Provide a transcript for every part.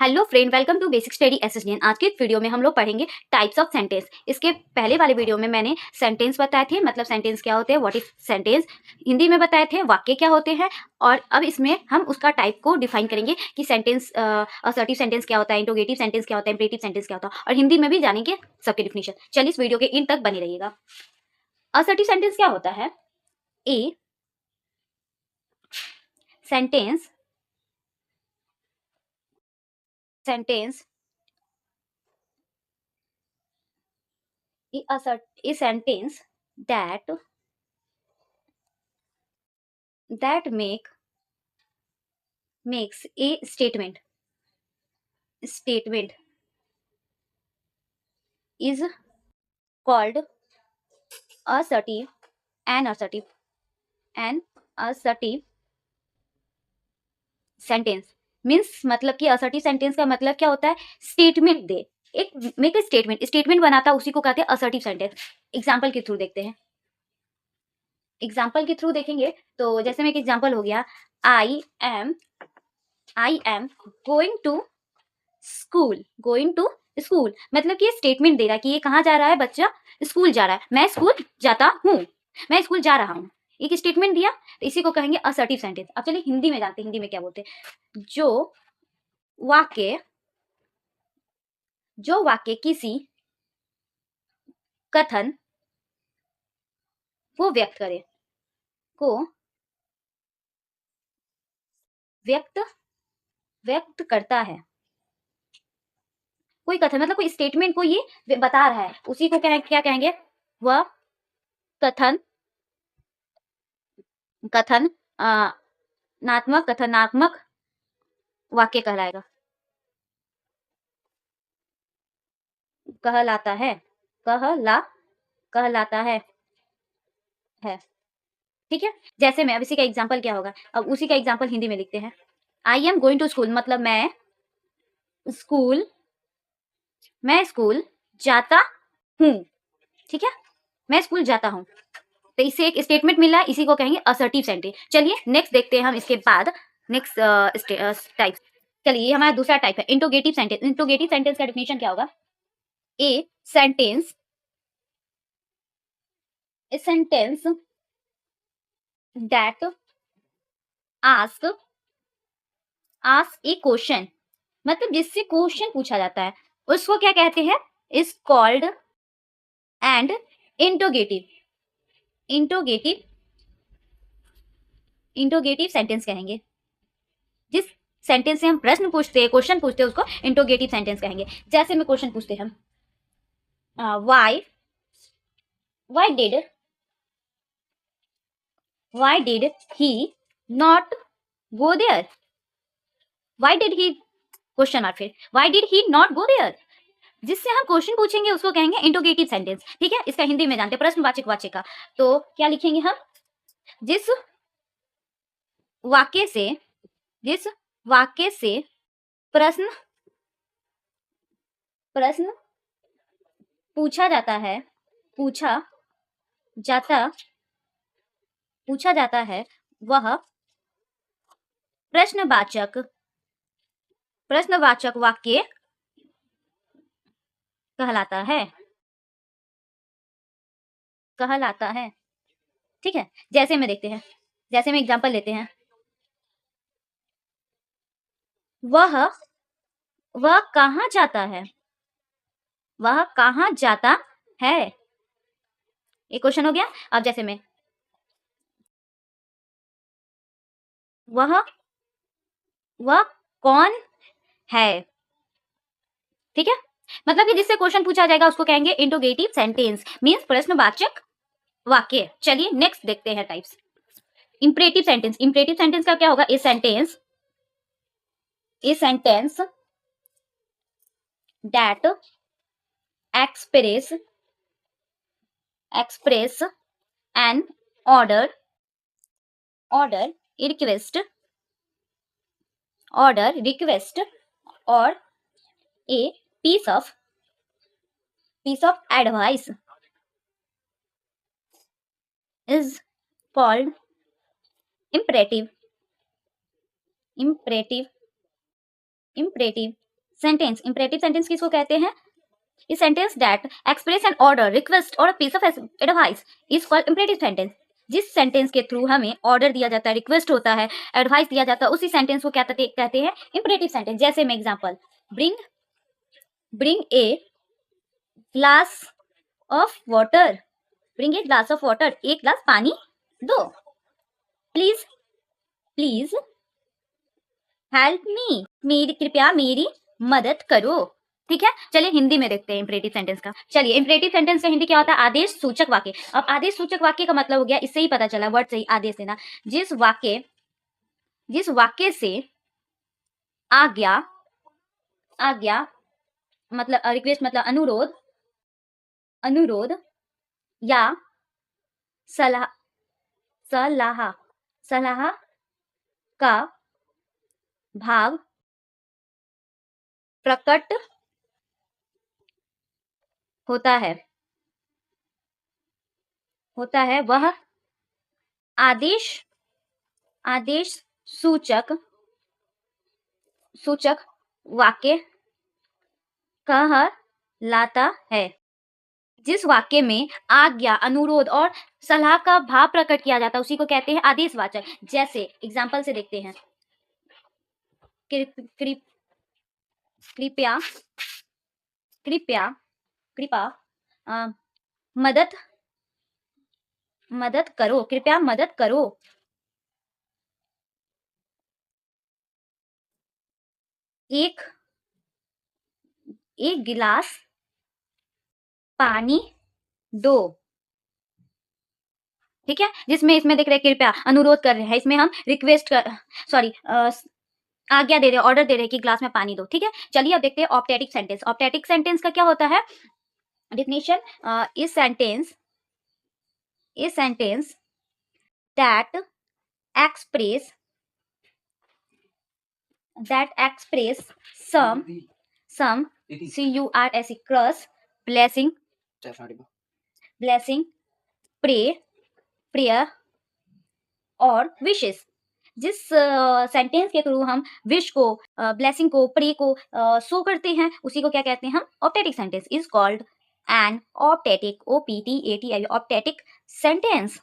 Hello friend, welcome to basic study SSDN. आज के video में हम लोग पढ़ेंगे टाइप्स ऑफ सेंटेंस। इसके पहले वाले वीडियो में मैंने सेंटेंस बताए थे, मतलब सेंटेंस क्या होते हैं, व्हाट इज सेंटेंस, हिंदी में बताए थे वाक्य क्या होते हैं। और अब इसमें हम उसका टाइप को डिफाइन करेंगे कि सेंटेंस, असर्टिव सेंटेंस क्या होता है, इंट्रोगेटिव सेंटेंस क्या होता है, इम्परेटिव सेंटेंस क्या होता है, और हिंदी में भी जानेंगे सबके डिफिनेशन। चलिए इस वीडियो के इन तक बने रहिएगा। असर्टिव सेंटेंस क्या होता है? A sentence sentence a sentence that makes a statement is called assertive and assertive sentence. Means मतलब कि असर्टिव सेंटेंस का मतलब क्या होता है? स्टेटमेंट दे, एक मेक ए स्टेटमेंट बनाता, उसी को कहते हैं असर्टिव सेंटेंस। एग्जाम्पल के थ्रू देखते हैं। एग्जाम्पल के थ्रू देखेंगे तो जैसे में एक एग्जाम्पल हो गया, I am going to school. मतलब कि ये स्टेटमेंट दे रहा है कि ये कहाँ जा रहा है, बच्चा स्कूल जा रहा है, मैं स्कूल जाता हूँ, मैं स्कूल जा रहा हूँ। एक स्टेटमेंट दिया तो इसी को कहेंगे असर्टिव सेंटेंस। अब चलिए हिंदी में जानते हैं, हिंदी में क्या बोलते हैं। जो वाक्य किसी कथन को व्यक्त करे, को व्यक्त करता है। कोई कथन मतलब कोई स्टेटमेंट को ये बता रहा है, उसी को क्या कहेंगे? वह कथन कथन कथनात्मक वाक्य कहलाएगा, कहलाता है, कहलाता है। ठीक है। जैसे में अब इसी का एग्जाम्पल क्या होगा, अब उसी का एग्जाम्पल हिंदी में लिखते हैं। I am going to school मतलब स्कूल मैं स्कूल जाता हूँ। ठीक है, मैं स्कूल जाता हूँ। तो इससे एक स्टेटमेंट मिला, इसी को कहेंगे असर्टिव सेंटेंस। चलिए नेक्स्ट देखते हैं हम इसके बाद नेक्स्ट टाइप। चलिए ये हमारा दूसरा टाइप है इंट्रोगेटिव सेंटेंस। इंट्रोगेटिव सेंटेंस का डेफिनेशन क्या होगा? A sentence that ask A question, मतलब जिससे क्वेश्चन पूछा जाता है, उसको क्या कहते हैं? Is called and interrogative sentence कहेंगे। जिस सेंटेंस से हम प्रश्न पूछते हैं, क्वेश्चन पूछते हैं, उसको इंट्रोगेटिव सेंटेंस कहेंगे। जैसे में क्वेश्चन पूछते हैं हम, why did he not go there. Why did he question mark, फिर why did he not go there. जिससे हम क्वेश्चन पूछेंगे उसको कहेंगे इंट्रोगेटिव सेंटेंस। ठीक है, इसका हिंदी में जानते हैं प्रश्नवाचक वाच्य का। तो क्या लिखेंगे हम? जिस वाक्य से प्रश्न पूछा जाता है, वह प्रश्नवाचक वाक्य कहलाता है। ठीक है, जैसे में देखते हैं, जैसे में एग्जांपल लेते हैं। वह कहाँ जाता है, एक क्वेश्चन हो गया। अब जैसे में वह कौन है। ठीक है, मतलब कि जिससे क्वेश्चन पूछा जाएगा उसको कहेंगे इंट्रोगेटिव सेंटेंस, मींस प्रश्नवाचक वाक्य। चलिए नेक्स्ट देखते हैं टाइप्स। इंपरेटिव सेंटेंस का क्या होगा? A sentence that express an order, request or a piece of advice is called imperative sentence, imperative sentence किसको कहते हैं? A sentence that express an order, request or a piece of advice is called imperative sentence. जिस sentence के through हमें order दिया जाता है, request होता है, एडवाइस दिया जाता है, उसी सेंटेंस को क्या कहते हैं? Imperative sentence. जैसे मैं example, bring a glass of water, bring a glass of water, एक ग्लास पानी दो। प्लीज हेल्प मी, मेरी कृपया मेरी मदद करो। ठीक है, चलिए हिंदी में देखते हैं इंपरेटिव सेंटेंस का। चलिए, इंपरेटिव सेंटेंस का हिंदी क्या होता है? आदेश सूचक वाक्य। अब आदेश सूचक वाक्य का मतलब हो गया, इससे ही पता चला, वर्ड से ही आदेश देना। जिस वाक्य से आज्ञा मतलब रिक्वेस्ट, मतलब अनुरोध या सलाह का भाव प्रकट होता है वह आदेश सूचक वाक्य कहलाता है। जिस वाक्य में आज्ञा, अनुरोध और सलाह का भाव प्रकट किया जाता है उसी को कहते हैं आदेशवाचक। जैसे एग्जांपल से देखते हैं, कृपया मदद करो, कृपया मदद करो। एक गिलास पानी दो। ठीक है, जिसमें इसमें देख रहे हैं कृपया, अनुरोध कर रहे हैं, इसमें हम आज्ञा दे रहे हैं, ऑर्डर दे रहे हैं कि ग्लास में पानी दो। ठीक है, चलिए अब देखते हैं ऑप्टेटिक सेंटेंस। ऑप्टेटिक सेंटेंस का क्या होता है? डेफिनेशन, इस sentence that express some crush, blessing, prayer और विशेष। जिस सेंटेंस के थ्रू हम विश को, ब्लेसिंग को, प्रे को शो करते हैं उसी को क्या कहते हैं हम? Optative sentence is called an optative, OPTATI, optative sentence.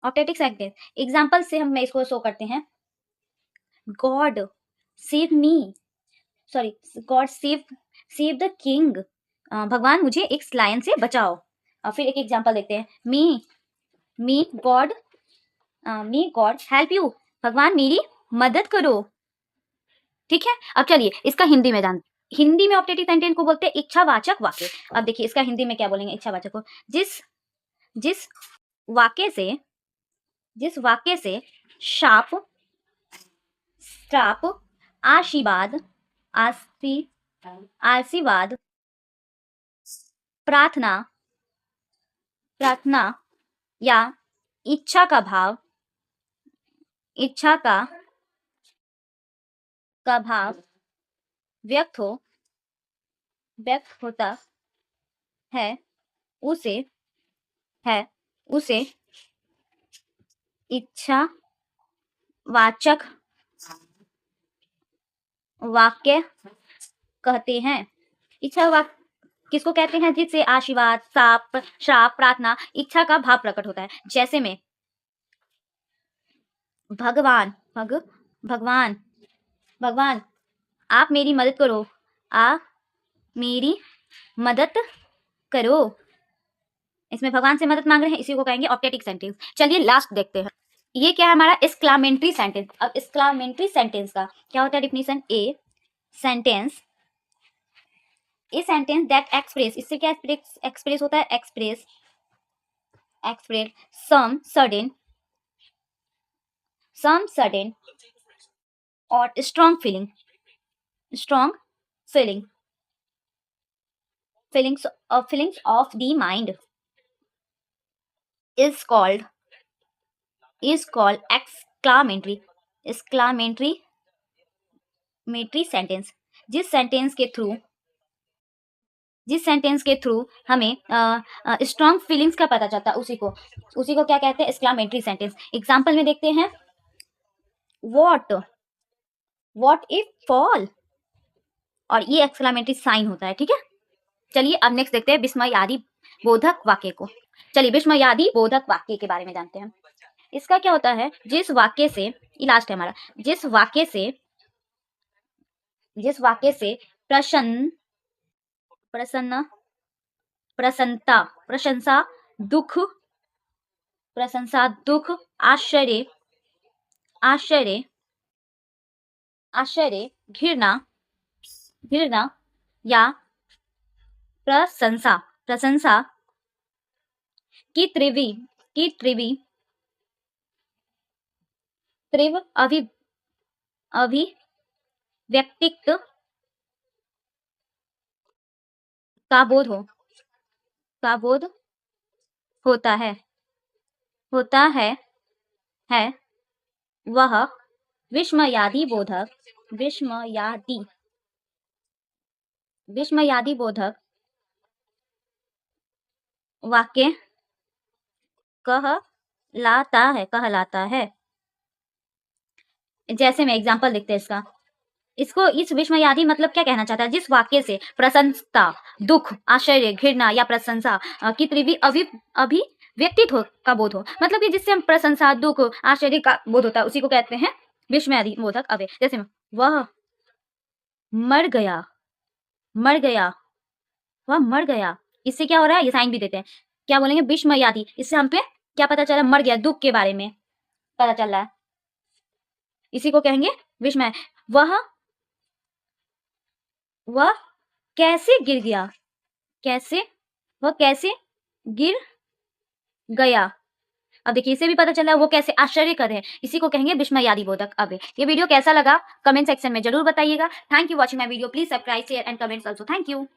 Optative sentence example से हम इसको शो करते हैं, गॉड सेव द किंग, भगवान मुझे एक लायन से बचाओ। फिर एक एग्जांपल देखते हैं, मी गॉड हेल्प यू, भगवान मेरी मदद करो। ठीक है, अब चलिए इसका हिंदी में हिंदी में ऑप्टेटिव सेंटेंस को बोलते हैं इच्छावाचक वाक्य। अब देखिए इसका हिंदी में क्या बोलेंगे इच्छावाचक को? जिस वाक्य से शाप, आशीर्वाद, प्रार्थना या इच्छा का भाव व्यक्त होता है, उसे इच्छावाचक वाक्य कहते हैं। इच्छावाक्य किसको कहते हैं? जिससे आशीर्वाद, श्राप, प्रार्थना, इच्छा का भाव प्रकट होता है। जैसे में भगवान आप मेरी मदद करो, इसमें भगवान से मदद मांग रहे हैं, इसी को कहेंगे ऑप्टेटिक सेंटेंस। चलिए लास्ट देखते हैं, ये क्या है हमारा? Exclamatory sentence. अब एक्सक्लामेटरी सेंटेंस का क्या होता है definition? A sentence that express, इससे क्या एक्सप्रेस होता है? एक्सप्रेस सम सडन और strong feelings of the mind is called exclamatory sentence. जिस सेंटेंस के थ्रू हमें स्ट्रॉन्ग फीलिंग्स का पता चलता है उसी को क्या कहते हैं? Exclamatory sentence. एग्जांपल में देखते हैं, व्हाट व्हाट इफ फॉल, और ये एक्सक्लेमेटरी साइन होता है, ठीक है। चलिए अब नेक्स्ट देखते हैं विस्मयादि बोधक वाक्य को। चलिए विस्मयादि बोधक वाक्य के बारे में जानते हैं। इसका क्या होता है, जिस वाक्य से, ये लास्ट है हमारा, जिस वाक्य से प्रसन्न प्रसन्न प्रसन्नता दुख प्रशंसा, दुख, आश्चर्य आश्चर्य आश्चर्य, घृणा घृणा या प्रशंसा प्रशंसा की तीव्र अभिव्यक्तित्व का बोध होता है वह विस्मयादि बोधक वाक्य कहलाता है। जैसे मैं एग्जांपल देखते हैं इसका, इसको इस विस्मयादि मतलब क्या कहना चाहता है, जिस वाक्य से प्रशंसा, दुख, आश्चर्य, घृणा या प्रशंसा की तीव्र अभिव्यक्तित्व का बोध हो, मतलब कि जिससे हम प्रशंसा, दुख, आश्चर्य का बोध होता है, उसी को कहते हैं विस्मयादि बोधक अव्यय। जैसे वह मर गया वह मर गया, इससे क्या हो रहा है, ये साइन भी देते हैं, क्या बोलेंगे, विस्मयादि, इससे हम पे क्या पता चला, मर गया, दुख के बारे में पता चल रहा है, इसी को कहेंगे विस्मय। वह कैसे गिर गया, अब देखिए इसे भी पता चला वो कैसे आश्चर्य कर रहे हैं, इसी को कहेंगे विस्मयादि बोधक अव्यय। ये वीडियो कैसा लगा कमेंट सेक्शन में जरूर बताइएगा। Thank you watching my video, please subscribe share and comments also. Thank you.